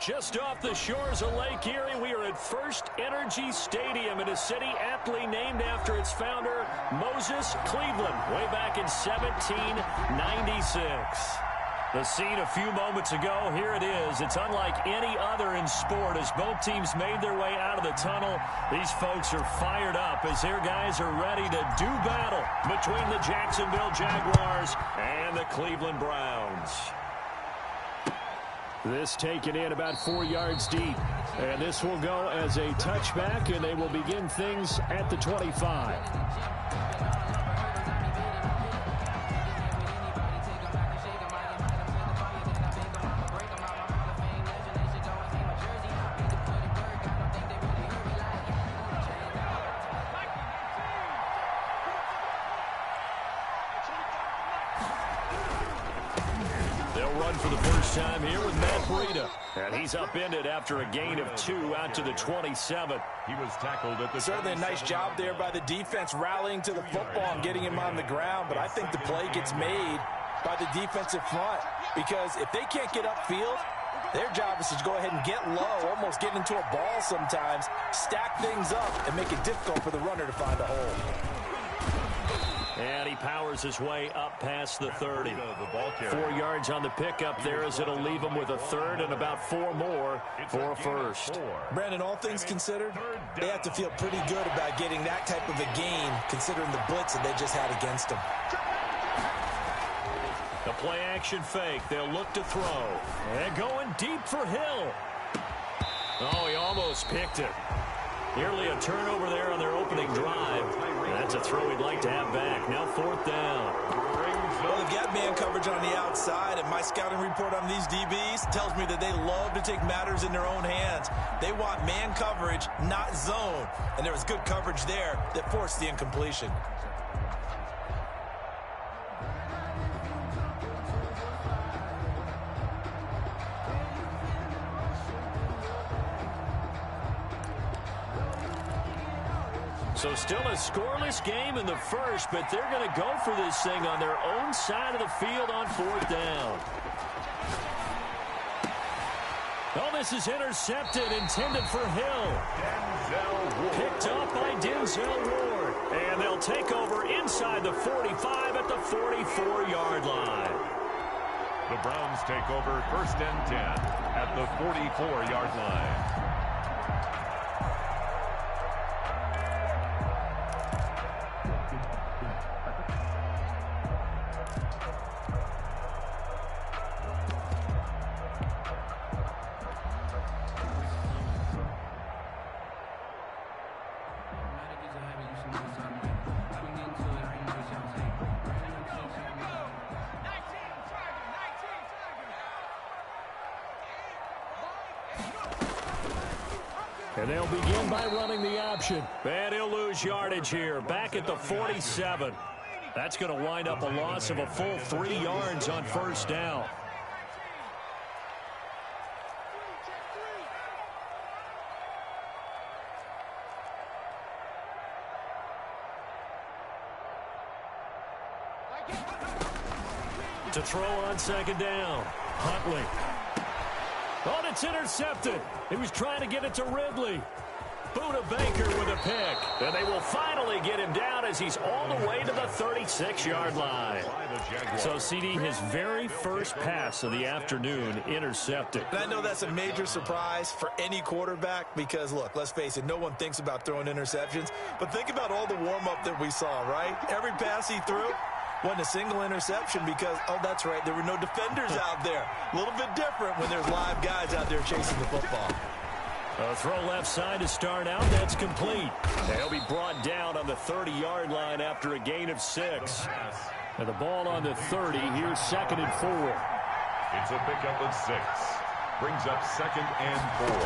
Just off the shores of Lake Erie, we are at First Energy Stadium in a city aptly named after its founder, Moses Cleveland, way back in 1796. The scene a few moments ago, here it is. It's unlike any other in sport as both teams made their way out of the tunnel. These folks are fired up as their guys are ready to do battle between the Jacksonville Jaguars and the Cleveland Browns. This taken in about 4 yards deep. And this will go as a touchback, and they will begin things at the 25. For the first time here with Matt Breida. And he's upended after a gain of 2 out to the 27. He was tackled at the Certainly a nice job there by the defense rallying to the football and getting him on the ground. But I think the play gets made by the defensive front because if they can't get upfield, their job is to go ahead and get low, almost get into a ball sometimes, stack things up, and make it difficult for the runner to find a hole. And he powers his way up past the 30. 4 yards on the pickup there as it'll leave him with a third and about 4 more for a first. Brandon, all things considered, they have to feel pretty good about getting that type of a gain considering the blitz that they just had against them. The play action fake. They'll look to throw. And going deep for Hill. Oh, he almost picked it. Nearly a turnover there on their opening drive. That's a throw he'd like to have back. Now 4th down. Well, they've got man coverage on the outside, and my scouting report on these DBs tells me that they love to take matters in their own hands. They want man coverage, not zone. And there was good coverage there that forced the incompletion. So still a scoreless game in the first, but they're going to go for this thing on their own side of the field on 4th down. Oh, this is intercepted, intended for Hill. Picked up by Denzel Ward. And they'll take over inside the 45 at the 44-yard line. The Browns take over 1st and 10 at the 44-yard line. And they'll begin by running the option. And he'll lose yardage here. Back at the 47. That's going to wind up a loss of a full 3 yards on 1st down. To throw on 2nd down. Huntley. Oh, it's intercepted. He was trying to get it to Ridley. Buda Baker with a pick. And they will finally get him down as he's all the way to the 36-yard line. So, CD, his very first pass of the afternoon intercepted. And I know that's a major surprise for any quarterback because, look, let's face it, no one thinks about throwing interceptions. But think about all the warm-up that we saw, right? Every pass he threw wasn't a single interception because, oh, that's right, there were no defenders out there. A little bit different when there's live guys out there chasing the football. A throw left side to start out. That's complete. They'll be brought down on the 30-yard line after a gain of 6. And the ball on the 30. Here's 2nd and 4. It's a pickup of 6. Brings up 2nd and 4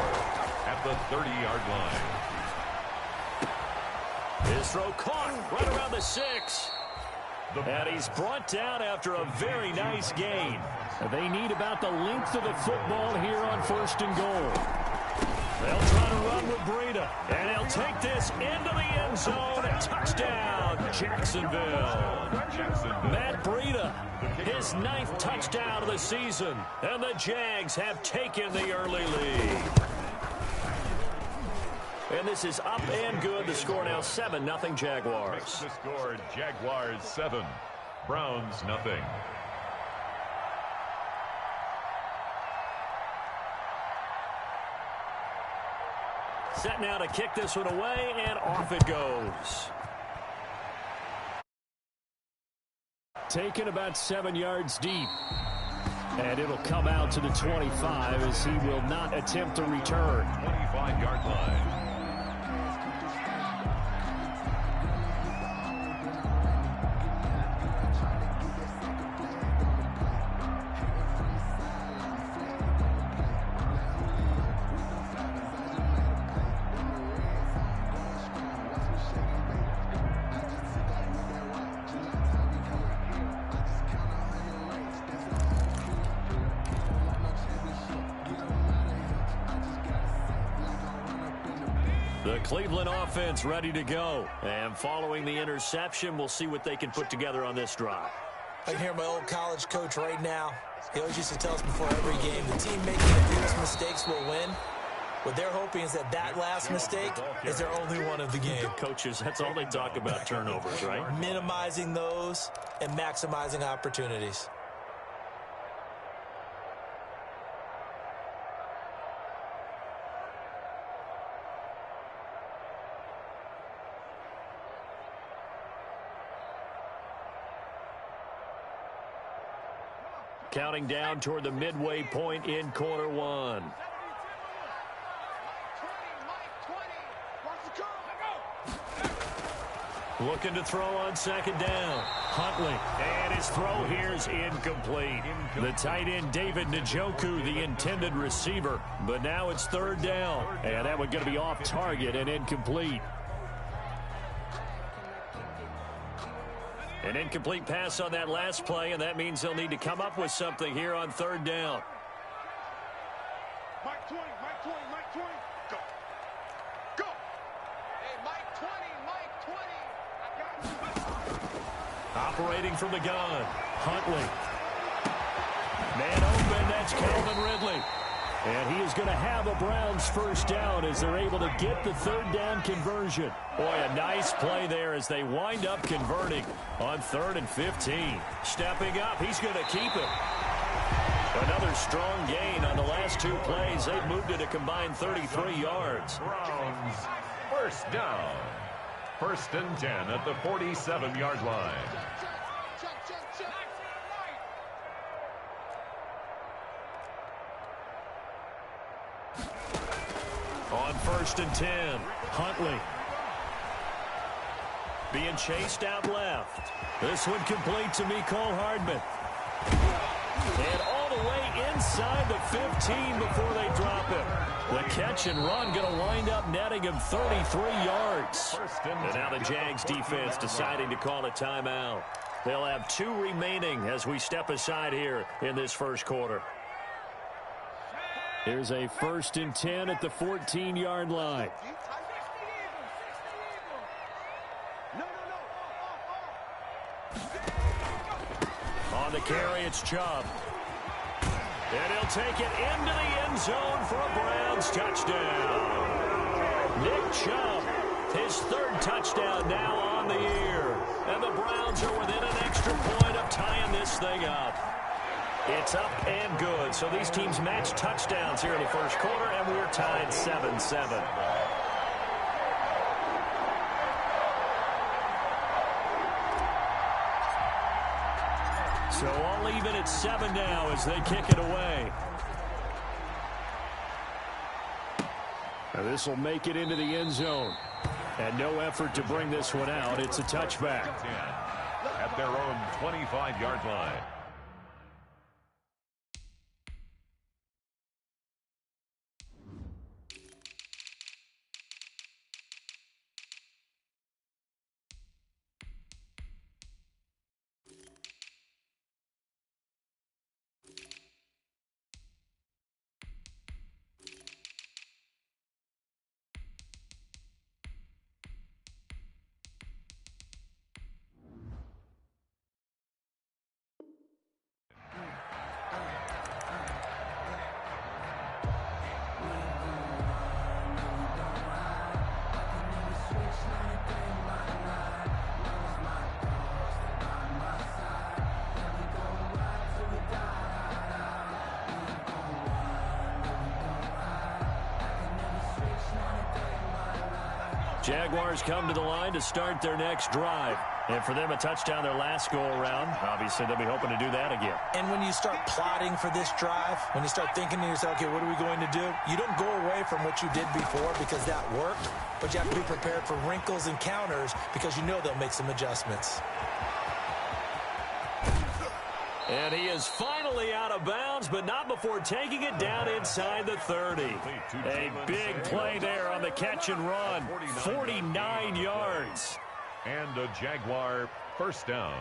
at the 30-yard line. His throw caught right around the 6. And he's brought down after a very nice gain. They need about the length of the football here on 1st and goal. They'll try to run with Breida. And he'll take this into the end zone. A touchdown, Jacksonville. Matt Breida, his 9th touchdown of the season, and the Jags have taken the early lead. And this is up and good. The score now 7-0 Jaguars. The score, Jaguars 7, Browns nothing. Set now to kick this one away, and off it goes. Taken about 7 yards deep. And it'll come out to the 25 as he will not attempt to return. 25-yard line. The Cleveland offense ready to go. And following the interception, we'll see what they can put together on this drive. I can hear my old college coach right now. He always used to tell us before every game, the team making the fewest mistakes will win. What they're hoping is that last mistake is their only one of the game. Coaches, that's all they talk about, turnovers, right? Minimizing those and maximizing opportunities. Counting down toward the midway point in quarter one. Looking to throw on second down. Huntley, and his throw here is incomplete. The tight end, David Njoku, the intended receiver. But now it's third down, and that one's going to be off target and incomplete. An incomplete pass on that last play, and that means they'll need to come up with something here on third down. Mike 20, Mike 20. Go. Go. Hey, Mike 20, I got you. Operating from the gun, Huntley. Man open, that's Calvin Ridley. And he is going to have a Browns first down as they're able to get the third down conversion. Boy, a nice play there as they wind up converting on 3rd and 15. Stepping up, he's going to keep it. Another strong gain on the last 2 plays. They've moved it a combined 33 yards. Browns first down. 1st and 10 at the 47-yard line. On 1st and 10, Huntley. Being chased out left. This one complete to Mecole Hardman. And all the way inside the 15 before they drop him. The catch and run going to wind up netting him 33 yards. And now the Jags defense deciding to call a timeout. They'll have 2 remaining as we step aside here in this first quarter. Here's a 1st and 10 at the 14-yard line. On the carry, it's Chubb. And he'll take it into the end zone for a Browns touchdown. Nick Chubb, his 3rd touchdown now on the year. And the Browns are within an extra point of tying this thing up. It's up and good. So these teams match touchdowns here in the first quarter, and we're tied 7-7. So all even at 7 now as they kick it away. Now this will make it into the end zone. And no effort to bring this one out. It's a touchback. At their own 25-yard line. Jaguars come to the line to start their next drive. And for them, a touchdown their last go-around. Obviously, they'll be hoping to do that again. And when you start plotting for this drive, when you start thinking to yourself, okay, what are we going to do? You don't go away from what you did before because that worked, but you have to be prepared for wrinkles and counters because you know they'll make some adjustments. And he is finally out of bounds, but not before taking it down inside the 30. A big play there on the catch and run. 49 yards. And a Jaguar first down.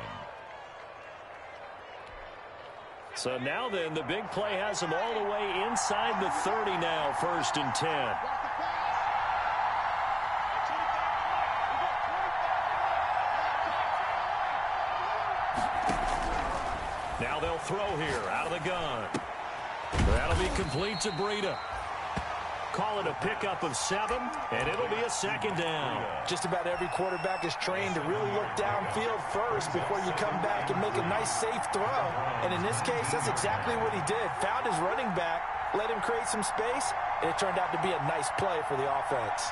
So now then, the big play has him all the way inside the 30 now, 1st and 10. Now they'll throw here out of the gun. That'll be complete to Breida. Call it a pickup of 7, and it'll be a 2nd down. Just about every quarterback is trained to really look downfield first before you come back and make a nice, safe throw. And in this case, that's exactly what he did. Found his running back, let him create some space, and it turned out to be a nice play for the offense.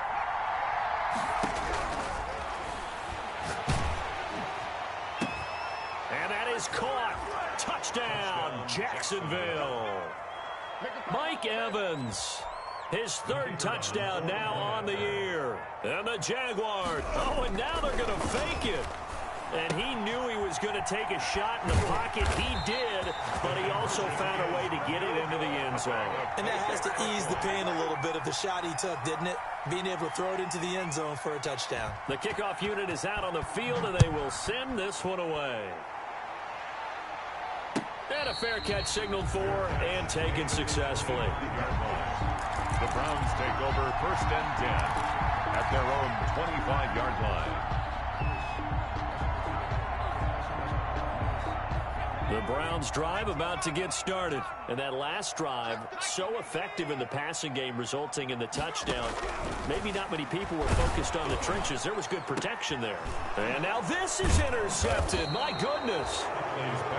And that is caught. Touchdown, Jacksonville. Mike Evans. His 3rd touchdown now on the year. And the Jaguars. Oh, and now they're going to fake it. And he knew he was going to take a shot in the pocket. He did, but he also found a way to get it into the end zone. And that has to ease the pain a little bit of the shot he took, didn't it? Being able to throw it into the end zone for a touchdown. The kickoff unit is out on the field, and they will send this one away. And a fair catch signaled for and taken successfully. The Browns take over 1st and 10 at their own 25-yard line. The Browns drive about to get started. And that last drive, so effective in the passing game, resulting in the touchdown. Maybe not many people were focused on the trenches. There was good protection there. And now this is intercepted. My goodness.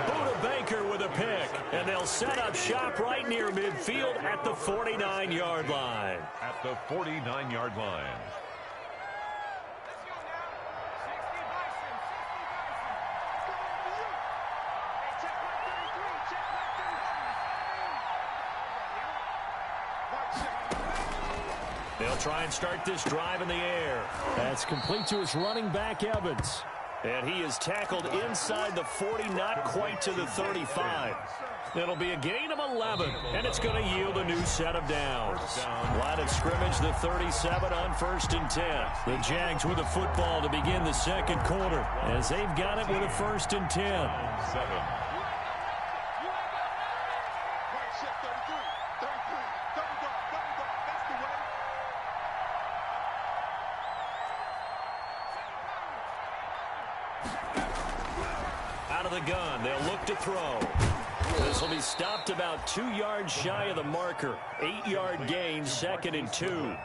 Buda Baker with a pick. And they'll set up shop right near midfield at the 49-yard line. At the 49-yard line. They'll try and start this drive in the air. That's complete to his running back, Evans. And he is tackled inside the 40, not quite to the 35. It'll be a gain of 11, and it's going to yield a new set of downs. Line of scrimmage, the 37 on 1st and 10. The Jags with the football to begin the 2nd quarter, as they've got it with a 1st and 10. 7. Out of the gun, they'll look to throw. This will be stopped about 2 yards shy of the marker. 8-yard gain, 2nd and 2.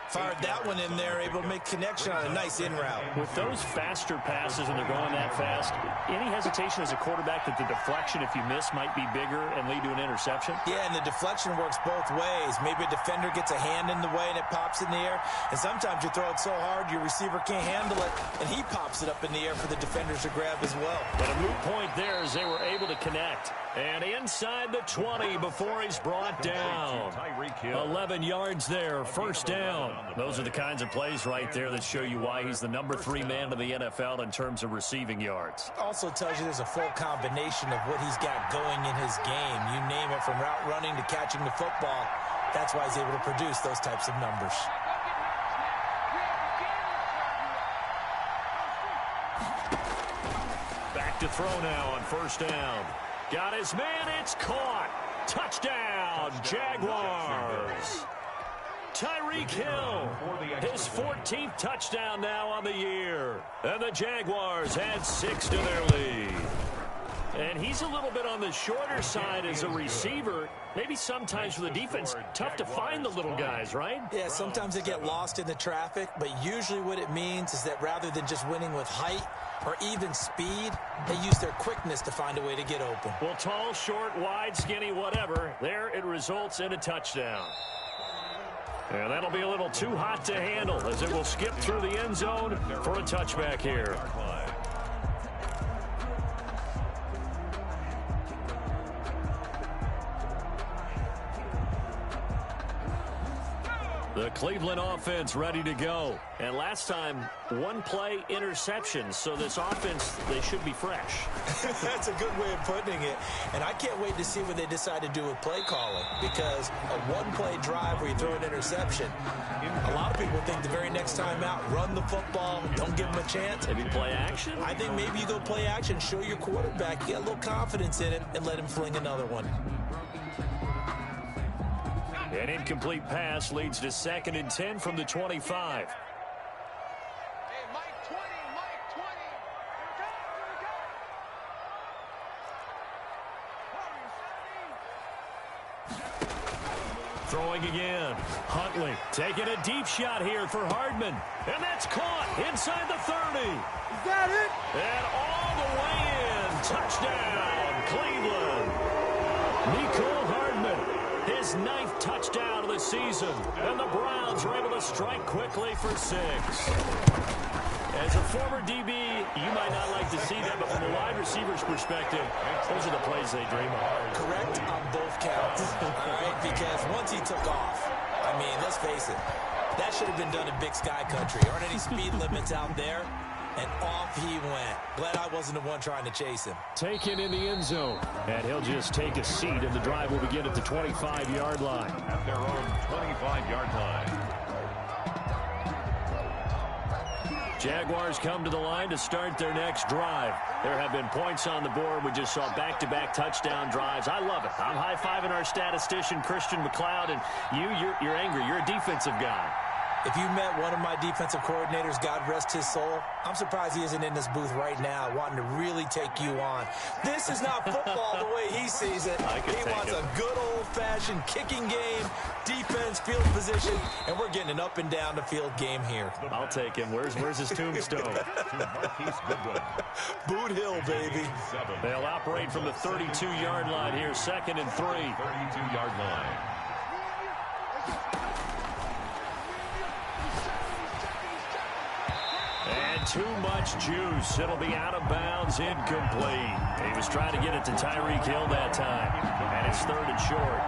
Fired that one in there, able to make connection on a nice in route. With those faster passes and they're going that fast, any hesitation as a quarterback that the deflection, if you miss, might be bigger and lead to an interception? Yeah, and the deflection works both ways. Maybe a defender gets a hand in the way and it pops in the air. And sometimes you throw it so hard your receiver can't handle it, and he pops it up in the air for the defenders to grab as well. But a moot point there as they were able to connect. And inside the 20 before he's brought down. 11 yards there, 1st down. Those are the kinds of plays right there that show you why he's the number 3 man in the NFL in terms of receiving yards. Also tells you there's a full combination of what he's got going in his game. You name it, from route running to catching the football. That's why he's able to produce those types of numbers. Back to throw now on 1st down. Got his man, it's caught. Touchdown, Jaguars. Tyreek Hill, his 14th touchdown now on the year. And the Jaguars add 6 to their lead. And he's a little bit on the shorter side as a receiver. Maybe sometimes for the defense, tough to find the little guys, right? Yeah, sometimes they get lost in the traffic, but usually what it means is that rather than just winning with height or even speed, they use their quickness to find a way to get open. Well, tall, short, wide, skinny, whatever, there it results in a touchdown. And that'll be a little too hot to handle as it will skip through the end zone for a touchback here. The Cleveland offense ready to go. And last time, one play interception. So this offense, they should be fresh. That's a good way of putting it. And I can't wait to see what they decide to do with play calling. Because a one-play drive where you throw an interception, a lot of people think the very next time out, run the football, don't give them a chance. Maybe play action? I think maybe you go play action, show your quarterback, get a little confidence in it, and let him fling another one. An incomplete pass leads to 2nd and 10 from the 25. Hey, Mike 20, Mike 20. Here we go. Throwing again. Huntley taking a deep shot here for Hardman. And that's caught inside the 30. Is that it? And all the way in. Touchdown, Cleveland. Nicole Hardman. His 9th touchdown of the season. And the Browns are able to strike quickly for 6. As a former DB, you might not like to see that, but from a wide receiver's perspective, those are the plays they dream of. Correct on both counts. All right, because once he took off, I mean, let's face it, that should have been done in Big Sky Country. Aren't any speed limits out there? And off he went. Glad I wasn't the one trying to chase him. Taken in the end zone. And he'll just take a seat, and the drive will begin at the 25-yard line. At their own 25-yard line. Jaguars come to the line to start their next drive. There have been points on the board. We just saw back-to-back touchdown drives. I love it. I'm high-fiving our statistician, Christian McLeod, and you're angry. You're a defensive guy. If you met one of my defensive coordinators, God rest his soul, I'm surprised he isn't in this booth right now wanting to really take you on. This is not football the way he sees it. He wants a good old-fashioned kicking game, defense, field position, and we're getting an up-and-down-the-field game here. I'll take him. Where's his tombstone? Boot Hill, baby. They'll operate from the 32-yard line here, 2nd and 3. 32-yard line. Too much juice. It'll be out of bounds, incomplete. He was trying to get it to Tyreek Hill that time, and it's 3rd and short.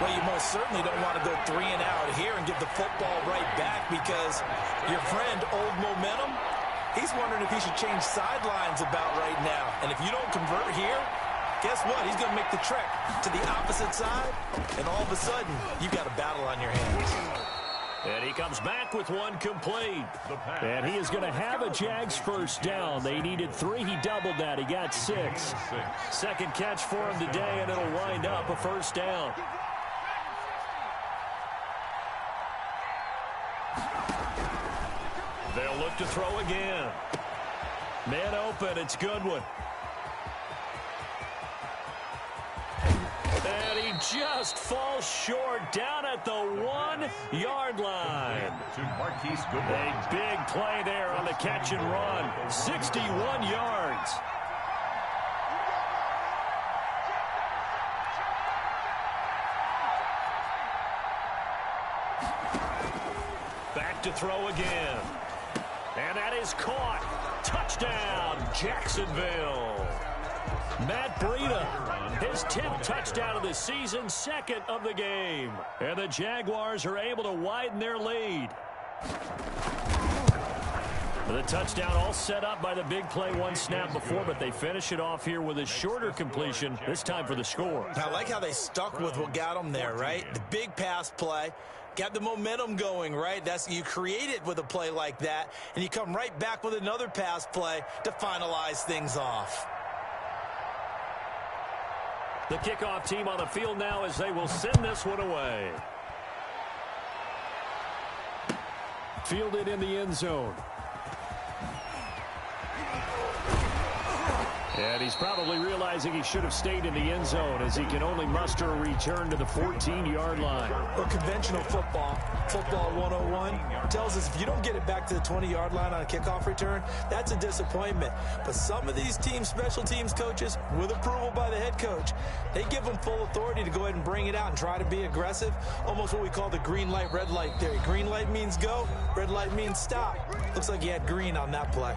Well, you most certainly don't want to go 3 and out here and give the football right back because your friend, Old Momentum, he's wondering if he should change sidelines about right now. And if you don't convert here, guess what? He's going to make the trek to the opposite side, and all of a sudden, you've got a battle on your hands. And he comes back with one complete. And he is going to have a Jags first down. They needed 3. He doubled that. He got 6. Second catch for him today, and it'll wind up a first down. They'll look to throw again. Man open. It's Goodwin. And he just falls short down at the 1-yard line. A big play there on the catch and run. 61 yards. Back to throw again. And that is caught. Touchdown, Jacksonville. Matt Breida, his 10th touchdown of the season, 2nd of the game. And the Jaguars are able to widen their lead. The touchdown all set up by the big play one snap before, but they finish it off here with a shorter completion, this time for the score. I like how they stuck with what got them there, right? The big pass play. Got the momentum going, right? You create it with a play like that, and you come right back with another pass play to finalize things off. The kickoff team on the field now as they will send this one away. Fielded in the end zone. And And he's probably realizing he should have stayed in the end zone as he can only muster a return to the 14-yard line. Well, conventional football 101, tells us if you don't get it back to the 20-yard line on a kickoff return, that's a disappointment. But some of these special teams coaches, with approval by the head coach, they give them full authority to go ahead and bring it out and try to be aggressive. Almost what we call the green light, red light theory. Green light means go, red light means stop. Looks like he had green on that play.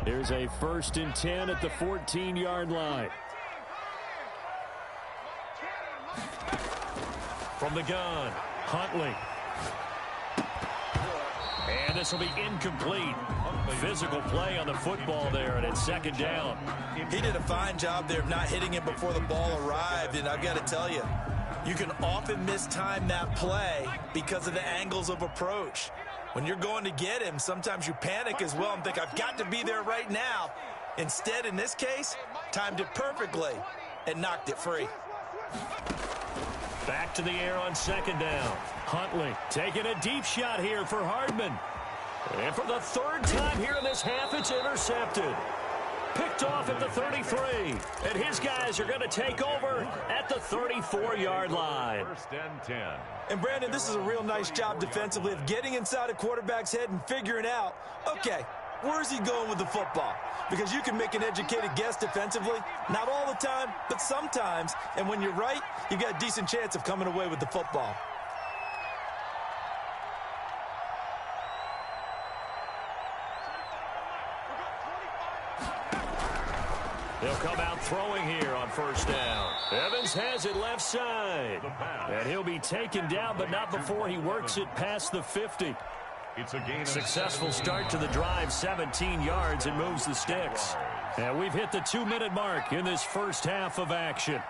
There's a 1st and 10 at the 14-yard line. From the gun, Huntley. And this will be incomplete. Physical play on the football there, and it's 2nd down. He did a fine job there of not hitting it before the ball arrived, and I've got to tell you, you can often mistime that play because of the angles of approach. When you're going to get him, sometimes you panic as well and think, I've got to be there right now. Instead, in this case, timed it perfectly and knocked it free. Back to the air on 2nd down. Huntley taking a deep shot here for Hardman. And for the 3rd time here in this half, it's intercepted. Picked off at the 33. And his guys are going to take over at the 34-yard line. 1st and 10. And, Brandon, this is a real nice job defensively of getting inside a quarterback's head and figuring out, okay, where's he going with the football? Because you can make an educated guess defensively. Not all the time, but sometimes. And when you're right, you've got a decent chance of coming away with the football. They'll come out throwing here on 1st down. Evans has it left side. And he'll be taken down, but not before he works it past the 50. It's a gain of Successful start to the drive, 17 yards, and moves the sticks. And we've hit the 2-minute mark in this first half of action.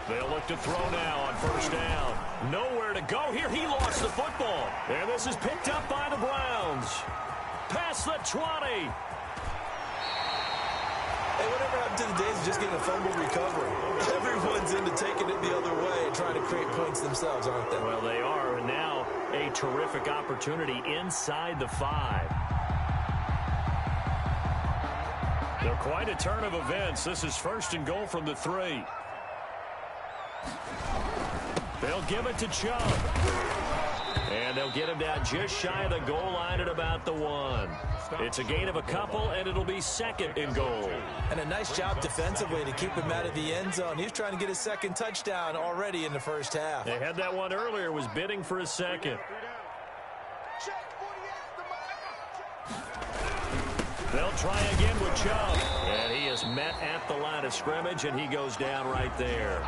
They'll look to throw now on 1st down. Nowhere to go here. He lost the football. And this is picked up by the Browns. Past the 20. Hey, whatever happened to the days of just getting a fumble recovery? Everyone's into taking it the other way and trying to create points themselves, aren't they? Well, they are. And now a terrific opportunity inside the 5. They're quite a turn of events. This is 1st and goal from the 3. They'll give it to Chubb. And they'll get him down just shy of the goal line at about the 1. It's a gain of a couple, and it'll be 2nd and goal. And a nice job defensively to keep him out of the end zone. He was trying to get his 2nd touchdown already in the first half. They had that one earlier, was bidding for a 2nd. They'll try again with Chubb. And he is met at the line of scrimmage, and he goes down right there.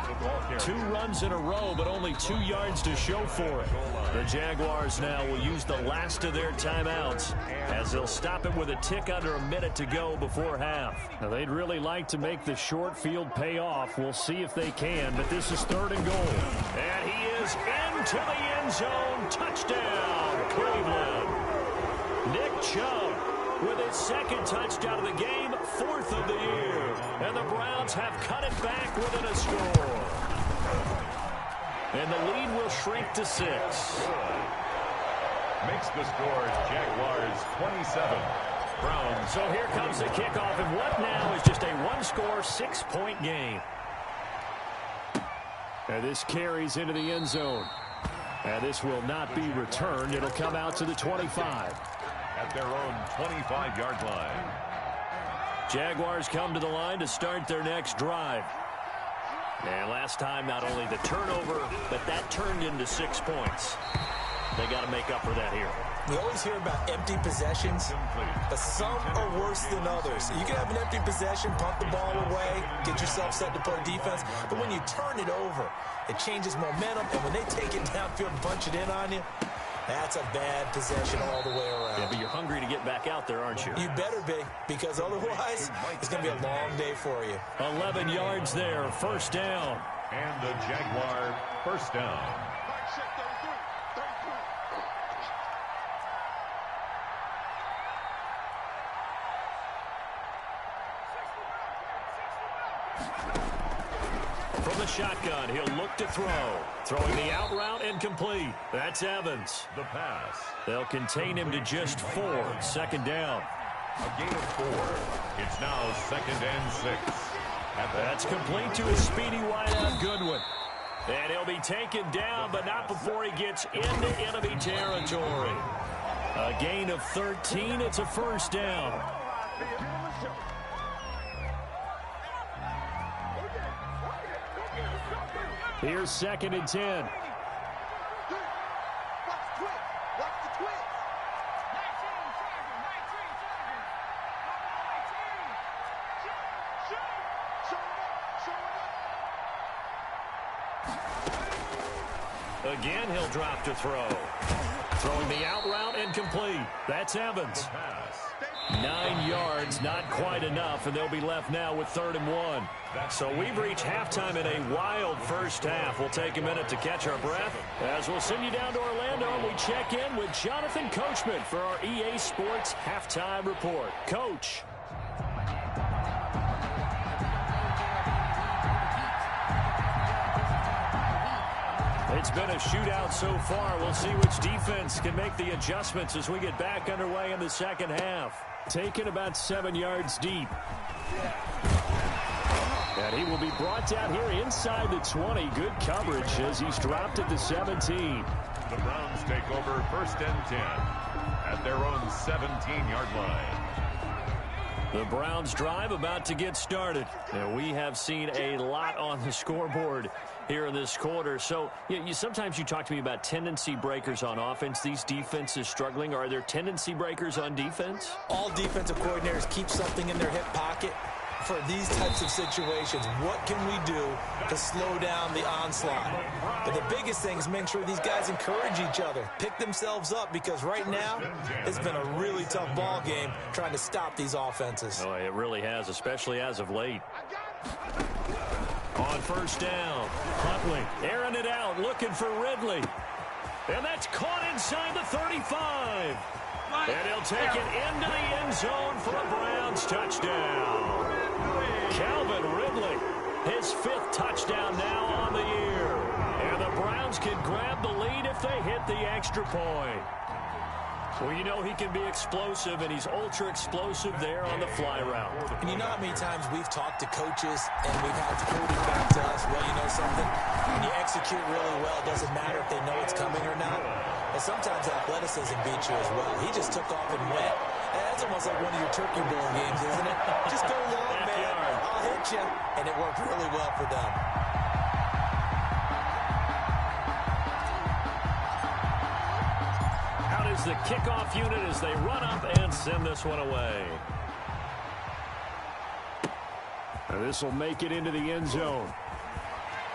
2 runs in a row, but only 2 yards to show for it. The Jaguars now will use the last of their timeouts as they'll stop it with a tick under a minute to go before half. Now, they'd really like to make the short field pay off. We'll see if they can, but this is 3rd and goal. And he is into the end zone. Touchdown, Cleveland. Nick Chubb with his 2nd touchdown of the game, 4th of the year. And the Browns have cut it back within a score. And the lead will shrink to 6. Makes the score Jaguars 27. Browns. So here comes the kickoff, and what now is just a 1-score, 6-point game. And this carries into the end zone. And this will not be returned. It'll come out to the 25. At their own 25-yard line. Jaguars come to the line to start their next drive. And last time, not only the turnover, but that turned into 6 points. They got to make up for that here. We always hear about empty possessions, but some are worse than others. You can have an empty possession, punt the ball away, get yourself set to play defense, but when you turn it over, it changes momentum, and when they take it downfield and punch it in on you, That's a bad possession all the way around. Yeah, but you're hungry to get back out there, aren't you? You better be, because otherwise it's going to be a long day for you. 11 yards there, first down. And the Jaguar first down. From the shotgun, he'll look to throw. Throwing the out route and complete. That's Evans. The pass. They'll contain him to just 4. Second down. A gain of 4. It's now 2nd and 6. That's complete to his speedy wideout, Goodwin. And he'll be taken down, but not before he gets into enemy territory. A gain of 13. It's a first down. Here's 2nd and 10. Again, he'll drop to throw. Throwing the out route and complete. That's Evans. 9 yards, not quite enough, and they'll be left now with 3rd and 1. So we've reached halftime in a wild first half. We'll take a minute to catch our breath as we'll send you down to Orlando and we check in with Jonathan Coachman for our EA Sports Halftime Report. Coach. It's been a shootout so far. We'll see which defense can make the adjustments as we get back underway in the second half. Taken about 7 yards deep. And he will be brought down here inside the 20. Good coverage as he's dropped at the 17. The Browns take over 1st and 10 at their own 17-yard line. The Browns drive about to get started. And we have seen a lot on the scoreboard here in this quarter. So sometimes you talk to me about tendency breakers on offense. These defenses struggling. Are there tendency breakers on defense? All defensive coordinators keep something in their hip pocket for these types of situations. What can we do to slow down the onslaught? But the biggest thing is make sure these guys encourage each other, pick themselves up, because right now it's been a really tough ball game trying to stop these offenses. Oh, it really has, especially as of late. On first down, Huntley airing it out, looking for Ridley. And that's caught inside the 35. And he'll take it into the end zone for a Browns touchdown. Calvin Ridley, his 5th touchdown now on the year. And the Browns can grab the lead if they hit the extra point. Well, you know he can be explosive, and he's ultra-explosive there on the fly route. And you know how many times we've talked to coaches and we've had quarterback to us, well, you know something? When you execute really well, it doesn't matter if they know it's coming or not. And sometimes athleticism beats you as well. He just took off and went. And that's almost like one of your turkey bowl games, isn't it? Just go long, man. I'll hit you. And it worked really well for them. Out is the kickoff unit as they run up and send this one away. And this will make it into the end zone.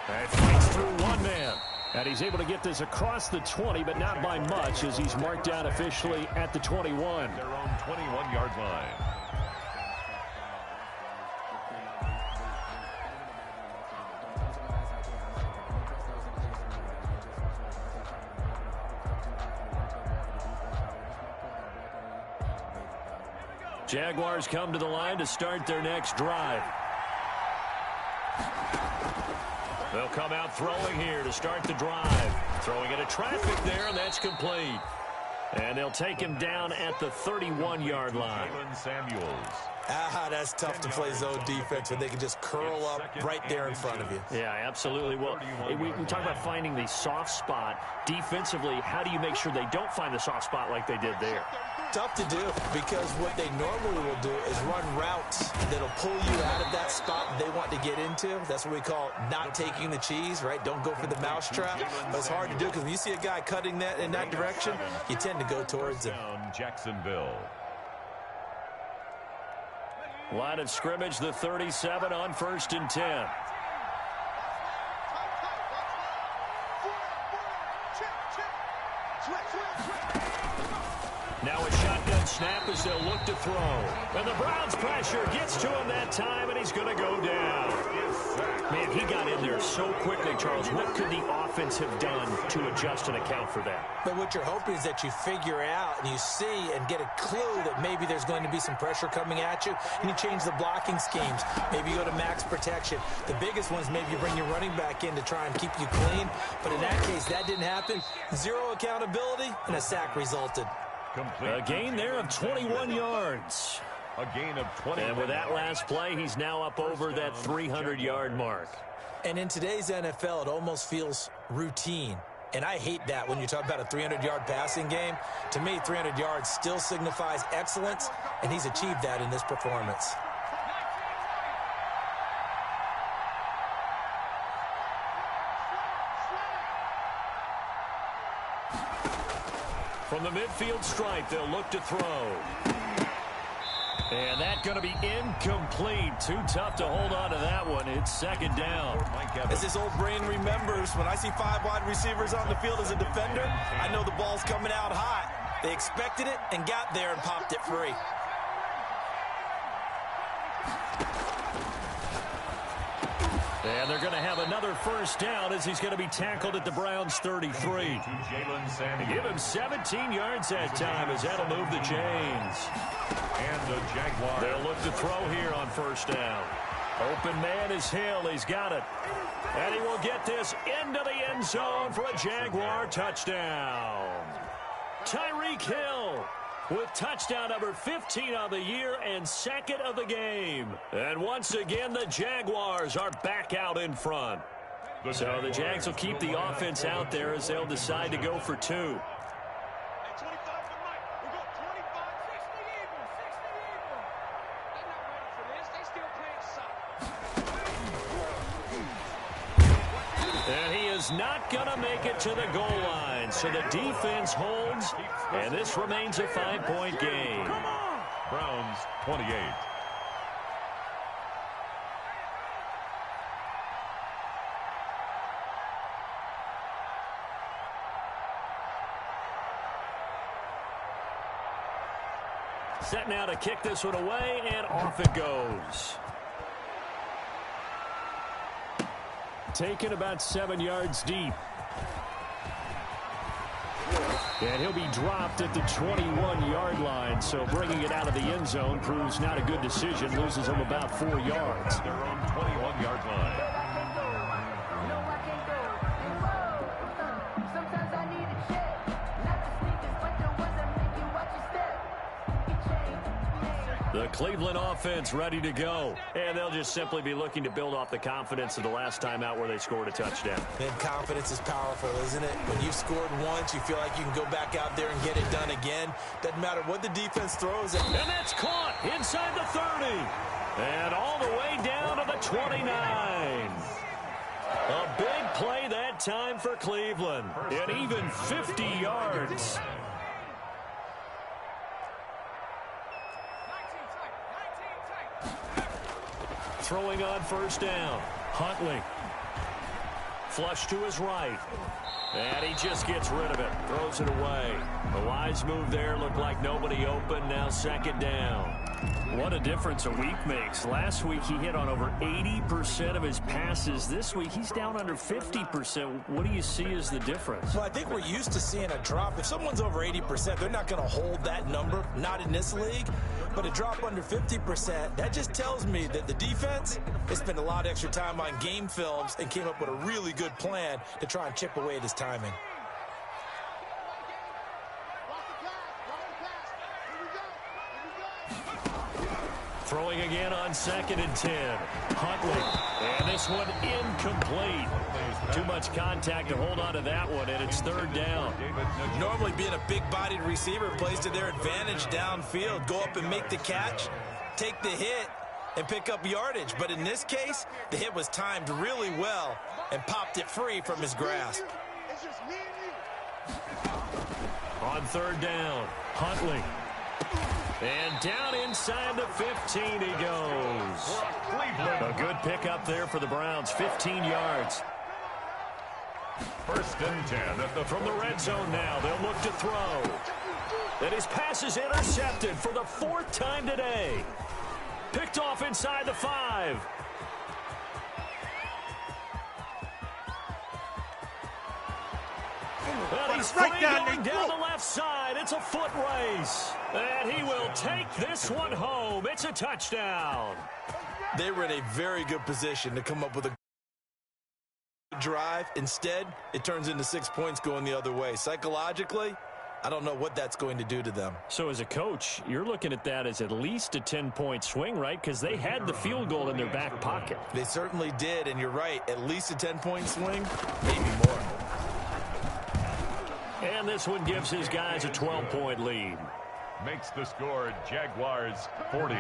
And fights through one man. And he's able to get this across the 20, but not by much, as he's marked down officially at the 21. Their own 21-yard line. Jaguars come to the line to start their next drive. They'll come out throwing here to start the drive. Throwing into traffic there, and that's complete. And they'll take him down at the 31-yard line. Samuels. That's tough to play zone defense when they can just curl up right there in front of you. Yeah, absolutely. Well, we talk about finding the soft spot. Defensively, how do you make sure they don't find the soft spot like they did there? Tough to do, because what they normally will do is run routes that'll pull you out of that spot they want to get into. That's what we call not taking the cheese, right? Don't go for the mousetrap. But it's hard to do, because when you see a guy cutting that in that direction, you tend to go towards him. Jacksonville. Line of scrimmage, the 37 on 1st and 10. snap as they'll look to throw. And the Browns pressure gets to him that time, and he's going to go down. Man, he got in there so quickly, Charles. What could the offense have done to adjust and account for that? But what you're hoping is that you figure out and you see and get a clue that maybe there's going to be some pressure coming at you, and you change the blocking schemes. Maybe you go to max protection. The biggest one is maybe you bring your running back in to try and keep you clean. But in that case, that didn't happen. Zero accountability, and a sack resulted. A gain there of 21 yards. A gain of 20. And with that last play, he's now up over that 300-yard mark. And in today's NFL, it almost feels routine. And I hate that when you talk about a 300-yard passing game. To me, 300 yards still signifies excellence, and he's achieved that in this performance. From the midfield stripe, they'll look to throw. And that's going to be incomplete. Too tough to hold on to that one. It's second down. As his old brain remembers, when I see 5 wide receivers on the field as a defender, I know the ball's coming out hot. They expected it and got there and popped it free. And they're going to have another first down as he's going to be tackled at the Browns' 33. Give him 17 yards that time as that'll move the chains. And the Jaguars. They'll look to throw here on first down. Open man is Hill. He's got it. And he will get this into the end zone for a Jaguar touchdown. Tyreek Hill with touchdown number 15 of the year and second of the game. And once again, the Jaguars are back out in front. So the Jags will keep the offense out there as they'll decide to go for 2. And he is not going to make it to the goal line. So the defense holds, and this remains a 5-point game. Browns 28. Set now to kick this one away, and off it goes. Taken about 7 yards deep. And he'll be dropped at the 21-yard line, so bringing it out of the end zone proves not a good decision. Loses him about 4 yards. Their own 21-yard line. The Cleveland offense ready to go. And they'll just simply be looking to build off the confidence of the last time out where they scored a touchdown. And confidence is powerful, isn't it? When you've scored once, you feel like you can go back out there and get it done again. Doesn't matter what the defense throws at you. And that's caught inside the 30. And all the way down to the 29. A big play that time for Cleveland. And even 50 yards. Throwing on first down. Huntley. Flush to his right. And he just gets rid of it. Throws it away. A wise move there. Looked like nobody open. Now second down. What a difference a week makes. Last week he hit on over 80% of his passes. This week he's down under 50%. What do you see as the difference? Well, I think we're used to seeing a drop. If someone's over 80%, they're not going to hold that number. Not in this league. But a drop under 50%, that just tells me that the defense has spent a lot of extra time on game films and came up with a really good plan to try and chip away at his timing. Throwing again on 2nd and 10. Huntley. And this one incomplete. Too much contact to hold on to that one, and it's 3rd down. Normally being a big-bodied receiver plays to their advantage downfield. Go up and make the catch, take the hit, and pick up yardage. But in this case, the hit was timed really well and popped it free from his grasp. On 3rd down, Huntley. And down inside the 15 he goes. A good pickup there for the Browns, 15 yards. 1st and 10 at the From the red zone now, they'll look to throw. And his pass is intercepted for the 4th time today. Picked off inside the 5. And he's free going down the left side. It's a foot race. And he will take this one home. It's a touchdown. They were in a very good position to come up with a drive. Instead, it turns into 6 points going the other way. Psychologically, I don't know what that's going to do to them. So as a coach, you're looking at that as at least a 10-point swing, right? Because they had the field goal in their back pocket. They certainly did, and you're right. At least a 10-point swing, maybe more. And this one gives his guys a 12-point lead. Makes the score Jaguars 40,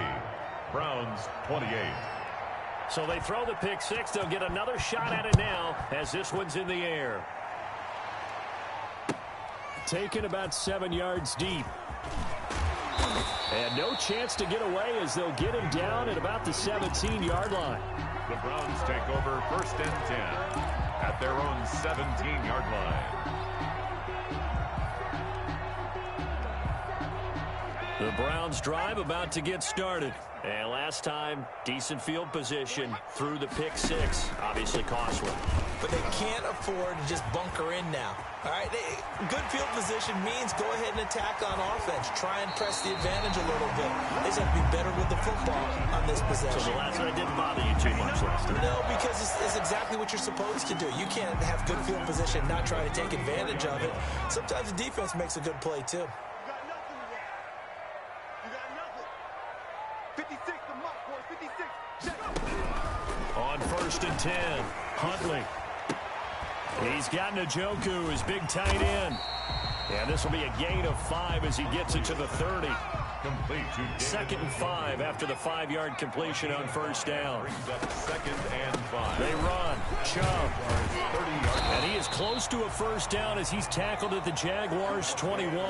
Browns 28. So they throw the pick 6. They'll get another shot at it now as this one's in the air. Taken about 7 yards deep. And no chance to get away as they'll get him down at about the 17-yard line. The Browns take over 1st and 10 at their own 17-yard line. The Browns drive about to get started. And last time, decent field position through the pick 6. Obviously costly. But they can't afford to just bunker in now. All right, good field position means go ahead and attack on offense. Try and press the advantage a little bit. They just have to be better with the football on this possession. So the last one didn't bother you too much last time? No, because it's exactly what you're supposed to do. You can't have good field position, not try to take advantage of it. Sometimes the defense makes a good play, too. On 1st and 10, Huntley. He's got Njoku, his big tight end. And this will be a gain of 5 as he gets it to the 30. Complete to 2nd and 5 after the 5-yard completion on 1st down. Brings up 2nd and 5. They run. Chubb. And he is close to a 1st down as he's tackled at the Jaguars' 21.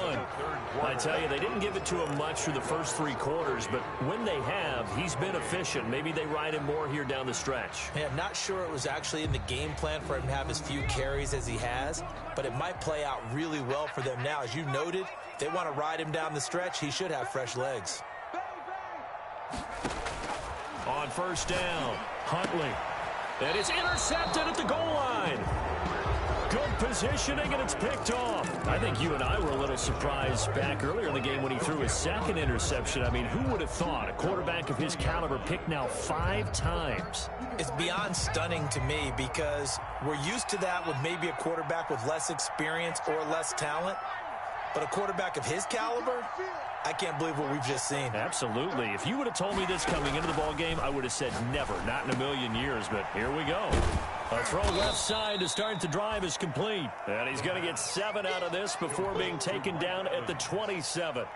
I tell you, they didn't give it to him much through the first 3 quarters, but when they have, he's been efficient. Maybe they ride him more here down the stretch. Yeah, not sure it was actually in the game plan for him to have as few carries as he has, but it might play out really well for them now. As you noted, if they want to ride him down the stretch, he should have fresh legs. On 1st down, Huntley. And it's intercepted at the goal line. Good positioning, and it's picked off. I think you and I were a little surprised back earlier in the game when he threw his 2nd interception. I mean, who would have thought a quarterback of his caliber picked now 5 times? It's beyond stunning to me because we're used to that with maybe a quarterback with less experience or less talent. But a quarterback of his caliber, I can't believe what we've just seen. Absolutely. If you would have told me this coming into the ball game, I would have said never, not in a million years, but here we go. A throw left side to start the drive is complete. And he's going to get 7 out of this before being taken down at the 27.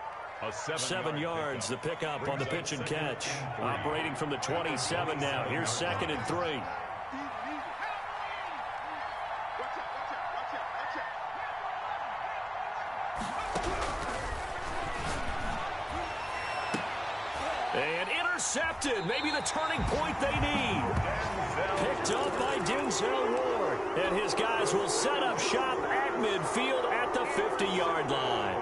7 yards, the pickup on the pitch and catch. Operating from the 27 now. Here's 2nd and 3. And intercepted. Maybe the turning point they need. Picked up by Denzel Ward. And his guys will set up shop at midfield at the 50-yard line.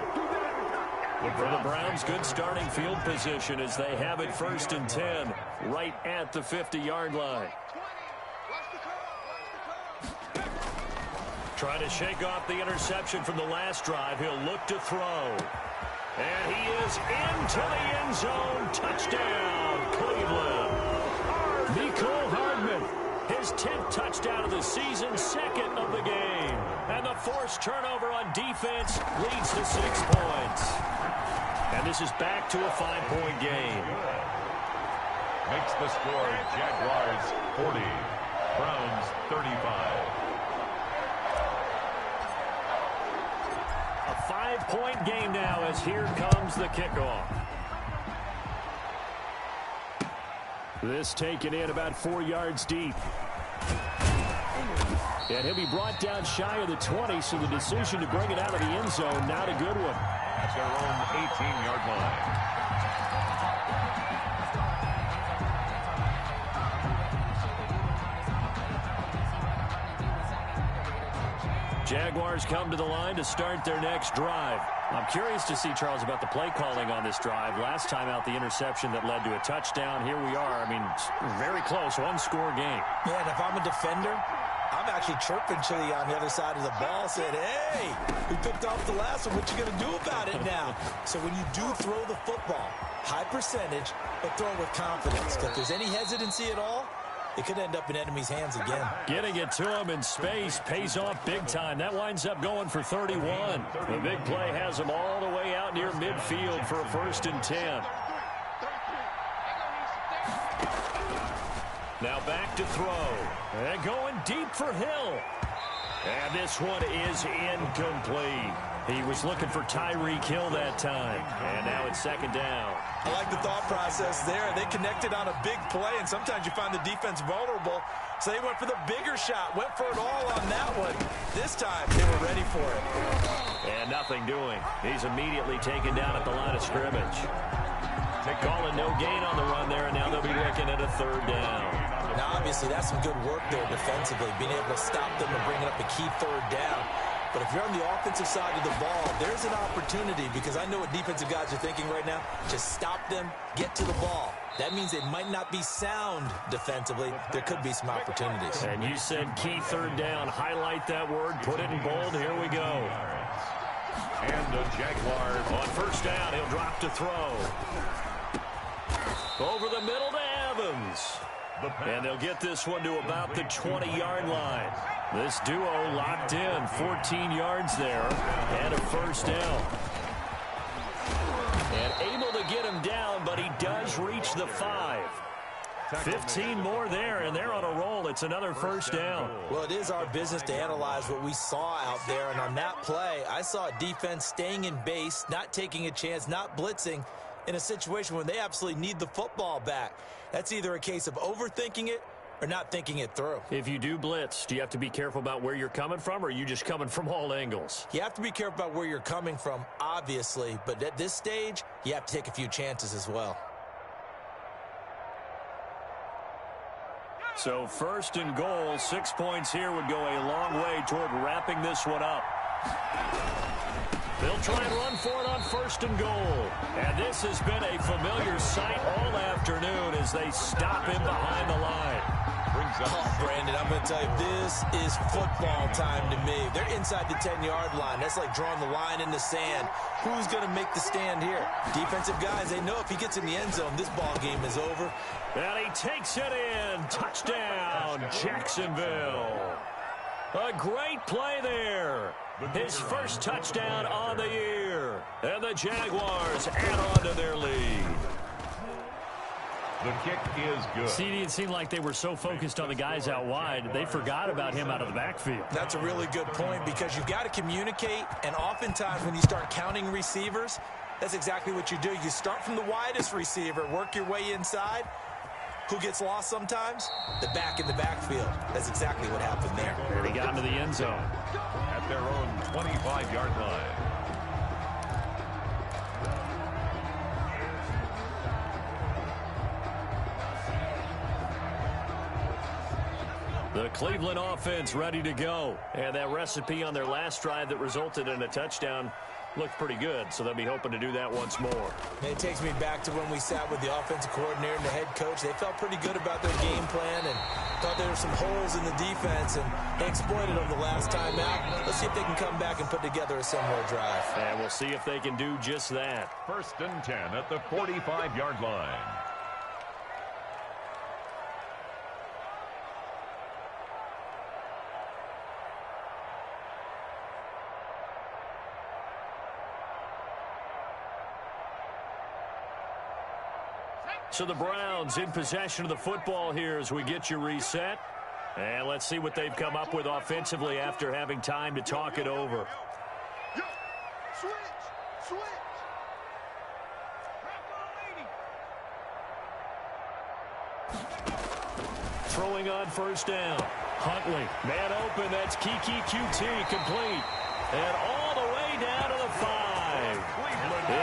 For the Browns, good starting field position as they have it 1st and 10 right at the 50-yard line. Trying to shake off the interception from the last drive. He'll look to throw. And he is into the end zone. Touchdown, Cleveland. Mecole Hardman, his 10th touchdown of the season, 2nd of the game. And the forced turnover on defense leads to 6 points. And this is back to a 5-point game. Makes the score Jaguars 40, Browns 35. A 5-point game now as here comes the kickoff. This taken in about 4 yards deep. And he'll be brought down shy of the 20, so the decision to bring it out of the end zone, not a good one. At their own 18-yard line. Jaguars come to the line to start their next drive. I'm curious to see, Charles, about the play calling on this drive. Last time out, the interception that led to a touchdown. Here we are. I mean, very close, one-score game. Yeah, and if I'm a defender, I'm actually chirping to you on the other side of the ball, saying, hey, we picked off the last one. What you going to do about it now? So when you do throw the football, high percentage, but throw it with confidence. If there's any hesitancy at all, it could end up in enemy's hands again. Getting it to him in space pays off big time. That winds up going for 31. The big play has him all the way out near midfield for a 1st and 10. Now back to throw. And going deep for Hill. And this one is incomplete. He was looking for Tyreek Hill that time. And now it's 2nd down. I like the thought process there. They connected on a big play, and sometimes you find the defense vulnerable. So they went for the bigger shot, went for it all on that one. This time, they were ready for it. And nothing doing. He's immediately taken down at the line of scrimmage. Calling no gain on the run there, and now they'll be looking at a 3rd down. Now, obviously, that's some good work there defensively, being able to stop them and bringing up a key 3rd down. But if you're on the offensive side of the ball, there's an opportunity, because I know what defensive guys are thinking right now. Just stop them, get to the ball. That means they might not be sound defensively. There could be some opportunities. And you said key 3rd down. Highlight that word. Put it in bold. Here we go. And the Jaguars on 1st down, he'll drop to throw. Over the middle to Evans. And they'll get this one to about the 20-yard line. This duo locked in, 14 yards there, and a 1st down. And able to get him down, but he does reach the 5. 15 more there, and they're on a roll. It's another 1st down. Well, it is our business to analyze what we saw out there, and on that play, I saw a defense staying in base, not taking a chance, not blitzing, in a situation where they absolutely need the football back. That's either a case of overthinking it or not thinking it through. If you do blitz, do you have to be careful about where you're coming from, or are you just coming from all angles? You have to be careful about where you're coming from, obviously, but at this stage, you have to take a few chances as well. So 1st and goal, 6 points here would go a long way toward wrapping this one up. They'll try and run for it on 1st and goal. And this has been a familiar sight all afternoon as they stop him behind the line. Oh, Brandon, I'm going to tell you, this is football time to me. They're inside the 10-yard line. That's like drawing the line in the sand. Who's going to make the stand here? Defensive guys, they know if he gets in the end zone, this ball game is over. And he takes it in. Touchdown, Jacksonville. A great play there. His 1st touchdown on the year. And the Jaguars add on to their lead. The kick is good. See, it seemed like they were so focused on the guys out wide, they forgot about him out of the backfield. That's a really good point, because you've got to communicate, and oftentimes when you start counting receivers, that's exactly what you do. You start from the widest receiver, work your way inside. Who gets lost sometimes? The back in the backfield. That's exactly what happened there. And he got into the end zone. At their own 25-yard line. The Cleveland offense ready to go. And that recipe on their last drive that resulted in a touchdown looked pretty good, so they'll be hoping to do that once more. It takes me back to when we sat with the offensive coordinator and the head coach. They felt pretty good about their game plan and thought there were some holes in the defense, and they exploited them the last time out. Let's see if they can come back and put together a similar drive. And we'll see if they can do just that. 1st and 10 at the 45-yard line. So the Browns in possession of the football here as we get you reset. And let's see what they've come up with offensively after having time to talk it over. Yo, switch. Throwing on 1st down. Huntley, man open. That's Kiki QT complete. And all the way down to the 5.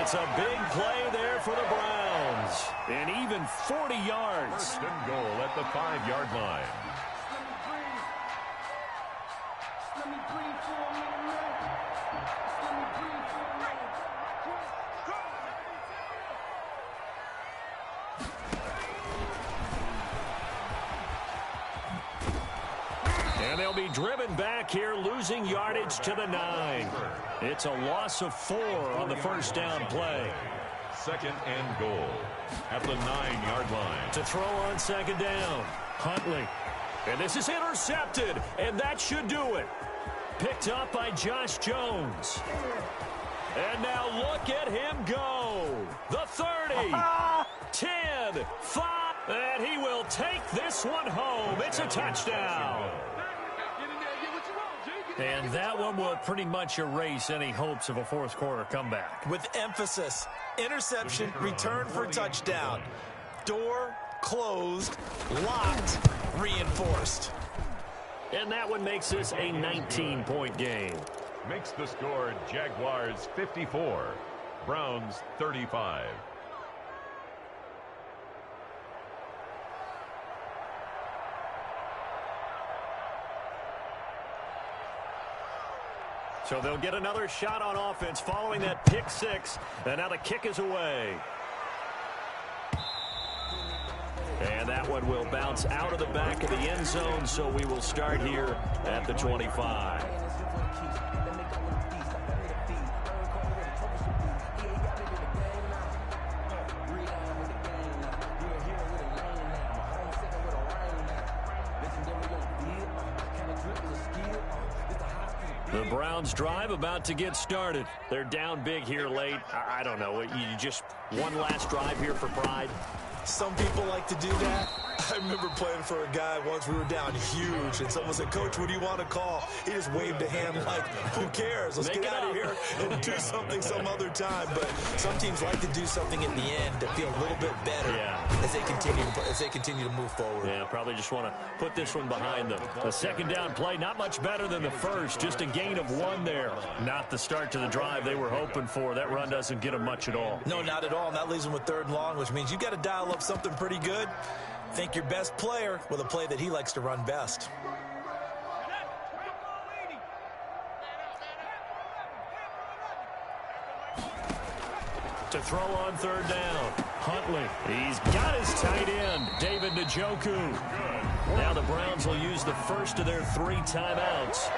It's a big play there for the Browns. And even 40 yards. 1st and goal at the 5-yard line. And they'll be driven back here, losing yardage to the 9. It's a loss of 4 on the first down play. Second and goal at the 9-yard line. To throw on second down, Huntley. And this is intercepted, and that should do it. Picked up by Josh Jones. And now look at him go. The 30, 10, 5, and he will take this one home. It's a touchdown. And that one will pretty much erase any hopes of a fourth quarter comeback. With emphasis, interception, return for touchdown. Door closed, locked, reinforced. And that one makes this a 19-point game. Makes the score Jaguars 54, Browns 35. So they'll get another shot on offense following that pick 6. And now the kick is away. And that one will bounce out of the back of the end zone, so we will start here at the 25. The Browns drive about to get started. They're down big here late. I don't know. You just one last drive here for pride? Some people like to do that. I remember playing for a guy once. We were down huge, and someone said, "Coach, what do you want to call?" He just waved a hand like, "Who cares? Let's get out of here and do something some other time." But some teams like to do something at the end to feel a little bit better as they continue to move forward. Yeah, probably just want to put this one behind them. The second down play, not much better than the first. Just a gain of 1 there. Not the start to the drive they were hoping for. That run doesn't get them much at all. No, not at all. And that leaves them with 3rd and long, which means you got to dial up something pretty good. Think your best player with a play that he likes to run best. To throw on 3rd down, Huntley. He's got his tight end, David Njoku. Now the Browns will use the first of their 3 timeouts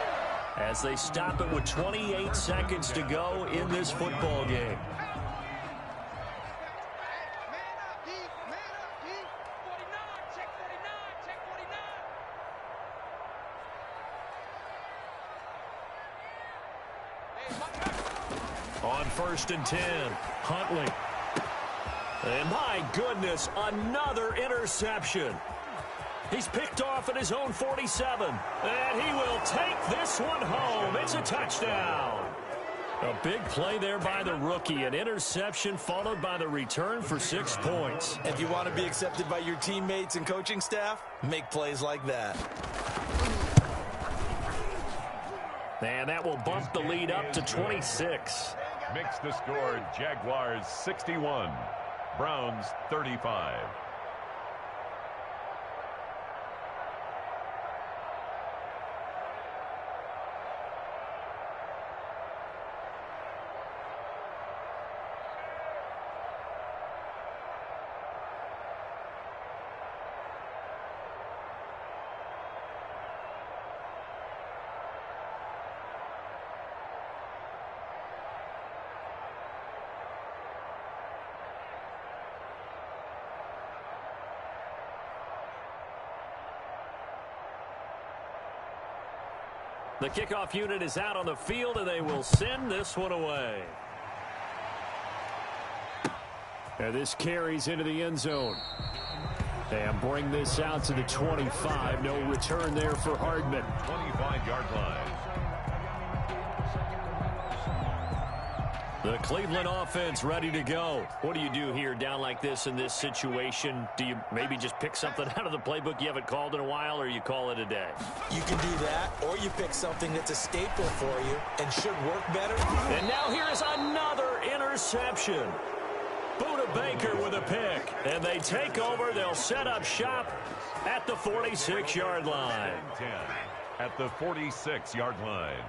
as they stop it with 28 seconds to go in this football game. On 1st and 10, Huntley. And my goodness, another interception. He's picked off at his own 47. And he will take this one home. It's a touchdown. A big play there by the rookie. An interception followed by the return for 6 points. If you want to be accepted by your teammates and coaching staff, make plays like that. And that will bump the lead up to 26. Makes the score Jaguars 61, Browns 35. The kickoff unit is out on the field, and they will send this one away. And this carries into the end zone. And bring this out to the 25. No return there for Hardman. 25-yard line. The Cleveland offense ready to go. What do you do here down like this in this situation? Do you maybe just pick something out of the playbook you haven't called in a while, or you call it a day? You can do that, or you pick something that's a staple for you and should work better. And now here is another interception. Buda Baker with a pick. And they take over. They'll set up shop at the 46-yard line. at the 46-yard line.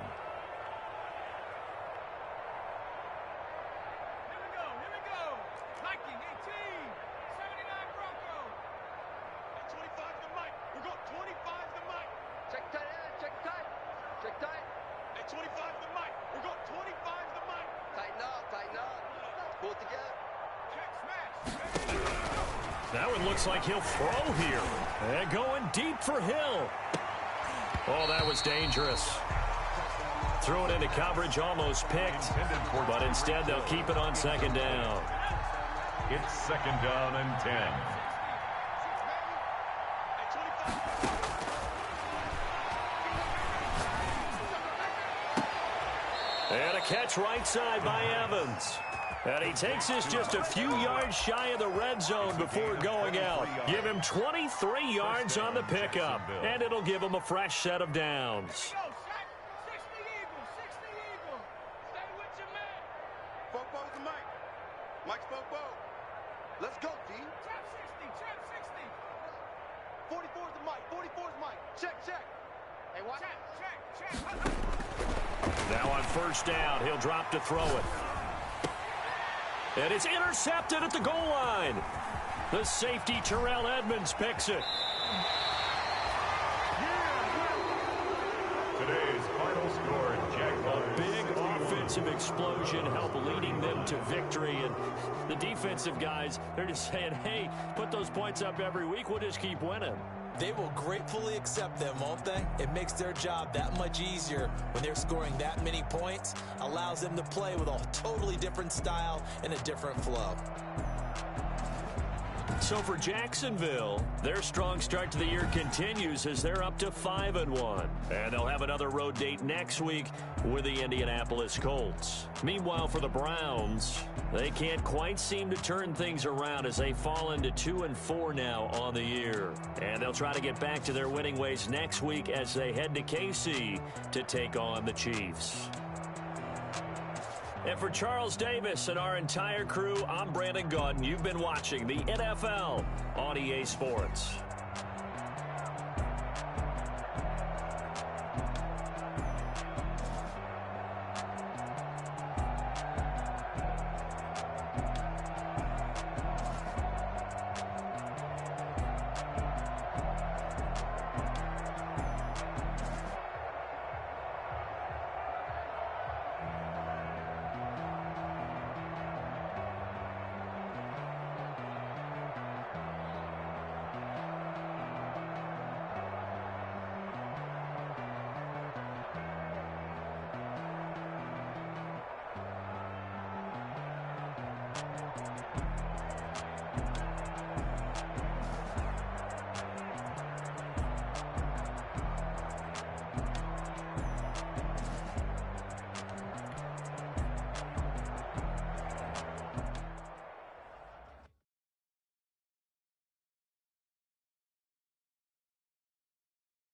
That one looks like he'll throw here. And going deep for Hill. Oh, that was dangerous. Threw it into coverage, almost picked. But instead, they'll keep it on second down. It's second down and 10. And a catch right side by Evans. And he takes us just a few yards shy of the red zone before going out. Give him 23 yards on the pickup, and it'll give him a fresh set of downs. Mike's Bobo. Let's go, D. Trap 60. 44's the Mike. 44's Mike. Check. Hey, what? Check. Now on first down, he'll drop to throw it. And it's intercepted at the goal line. The safety, Terrell Edmonds, picks it. Today's final score, Jaguars. Big offensive explosion help leading them to victory. And the defensive guys, they're just saying, hey, put those points up every week. We'll just keep winning. They will gratefully accept them, won't they? It makes their job that much easier when they're scoring that many points. Allows them to play with a totally different style and a different flow. So for Jacksonville, their strong start to the year continues as they're up to 5-1. And they'll have another road date next week with the Indianapolis Colts. Meanwhile, for the Browns, they can't quite seem to turn things around as they fall into 2-4 now on the year. And they'll try to get back to their winning ways next week as they head to KC to take on the Chiefs. And for Charles Davis and our entire crew, I'm Brandon Gaudin. You've been watching the NFL on EA Sports.